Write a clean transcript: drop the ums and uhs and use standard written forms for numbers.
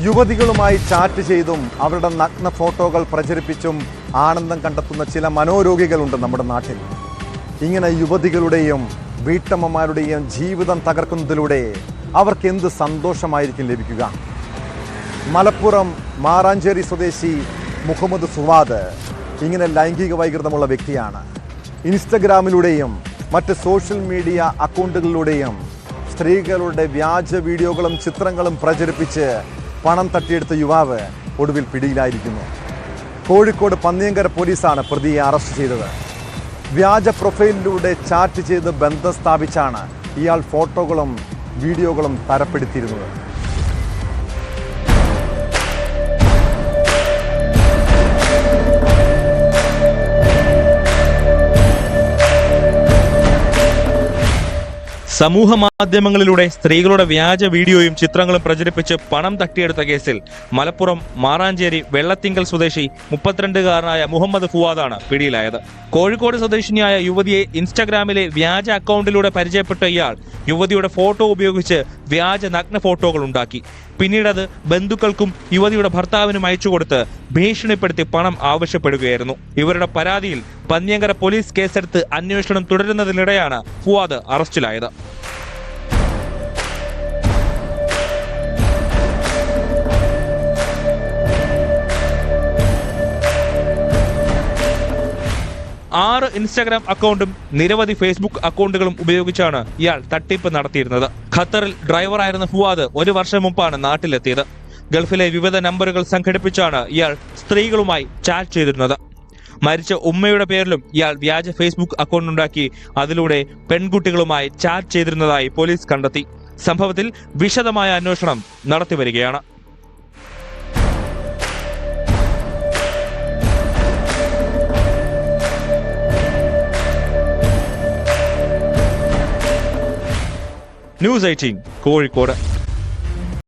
യുവതികളുമായി chat ചെയ്തും അവരുടെ നഗ്ന ഫോട്ടോകൾ പ്രചരിപ്പിച്ചും ആനന്ദം കണ്ടെത്തുന്ന ചില മനോരോഗികളുണ്ട് നമ്മുടെ നാട്ടിൽ. ഇങ്ങനെ യുവതികളുടെയും വീട്ടമ്മമാരുടെയും ജീവിതം തകർക്കുന്നതിലൂടെ അവർക്ക് എന്ത് സന്തോഷമായിരിക്കും ലഭിക്കുക? മലപ്പുറം മാറാഞ്ചേരി സ്വദേശി മുഹമ്മദ് ഫുവാദ് ഇങ്ങനെ ലൈംഗിക വൈകൃതമുള്ള വ്യക്തിയാണ്. ഇൻസ്റ്റഗ്രാമിലൂടെയും മറ്റ് സോഷ്യൽ മീഡിയ അക്കൗണ്ടുകളിലൂടെയും സ്ത്രീകളുടെ വ്യാജ വീഡിയോകളും ചിത്രങ്ങളും പ്രചരിപ്പിച്ച് പണം തട്ടിയെടുത്ത യുവാവ് ഒടുവിൽ പിടിയിലായിരിക്കുന്നു. കോഴിക്കോട് പന്നിയങ്കര പോലീസാണ് പ്രതിയെ അറസ്റ്റ് ചെയ്തത്. വ്യാജ പ്രൊഫൈലിലൂടെ ചാറ്റ് ചെയ്ത് ബന്ധം സ്ഥാപിച്ചാണ് ഇയാൾ ഫോട്ടോകളും വീഡിയോകളും തരപ്പെടുത്തിയിരുന്നത്. സമൂഹ മാധ്യമങ്ങളിലൂടെ സ്ത്രീകളുടെ വ്യാജ വീഡിയോയും ചിത്രങ്ങളും പ്രചരിപ്പിച്ച് പണം തട്ടിയെടുത്ത കേസിൽ മലപ്പുറം മാറാഞ്ചേരി വെള്ളത്തിങ്കൽ സ്വദേശി 32-കാരനായ മുഹമ്മദ് ഫുവാദാണ് പിടിയിലായത്. കോഴിക്കോട് സ്വദേശിനിയായ യുവതിയെ ഇൻസ്റ്റഗ്രാമിലെ വ്യാജ അക്കൗണ്ടിലൂടെ പരിചയപ്പെട്ട ഇയാൾ യുവതിയുടെ ഫോട്ടോ ഉപയോഗിച്ച് വ്യാജ നഗ്ന ഫോട്ടോകൾ ഉണ്ടാക്കി. പിന്നീടത് ബന്ധുക്കൾക്കും യുവതിയുടെ ഭർത്താവിനും അയച്ചുകൊടുത്ത് ഭീഷണിപ്പെടുത്തി പണം ആവശ്യപ്പെടുകയായിരുന്നു. ഇവരുടെ പരാതിയിൽ പന്നിയങ്കര പോലീസ് കേസെടുത്ത് അന്വേഷണം തുടരുന്നതിനിടെയാണ് ഫുവാദ് അറസ്റ്റിലായത്. ആറ് ഇൻസ്റ്റാഗ്രാം അക്കൗണ്ടും നിരവധി ഫേസ്ബുക്ക് അക്കൗണ്ടുകളും ഉപയോഗിച്ചാണ് ഇയാൾ തട്ടിപ്പ് നടത്തിയിരുന്നത്. ഖത്തറിൽ ഡ്രൈവറായിരുന്ന ഫുവാദ് 1 വർഷം മുമ്പാണ് നാട്ടിലെത്തിയത്. ഗൾഫിലെ വിവിധ നമ്പറുകൾ സംഘടിപ്പിച്ചാണ് ഇയാൾ സ്ത്രീകളുമായി ചാറ്റ് ചെയ്തിരുന്നത്. മരിച്ച ഉമ്മയുടെ പേരിലും ഇയാൾ വ്യാജ ഫേസ്ബുക്ക് അക്കൗണ്ട് ഉണ്ടാക്കി അതിലൂടെ പെൺകുട്ടികളുമായി ചാറ്റ് ചെയ്തിരുന്നതായി പോലീസ് കണ്ടെത്തി. സംഭവത്തിൽ വിശദമായ അന്വേഷണം നടത്തിവരികയാണ്. News 18 കോഴിക്കോട്.